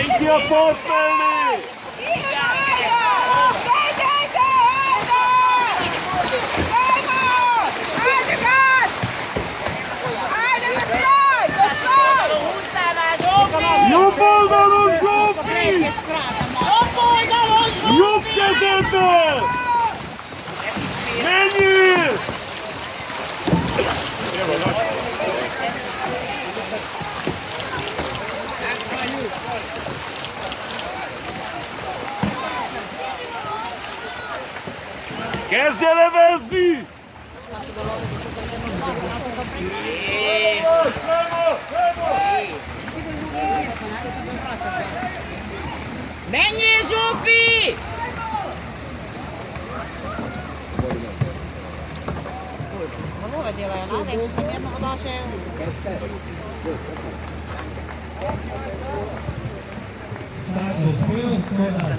Menj ki a pad mellé! Jobb oldalon, Zsófi! Jobb kezedbe! Menjél! Kezdj el evezni! Menjél, Zsófi! Hol vegyél olyan? Miért magad a se? Stato főosztálynál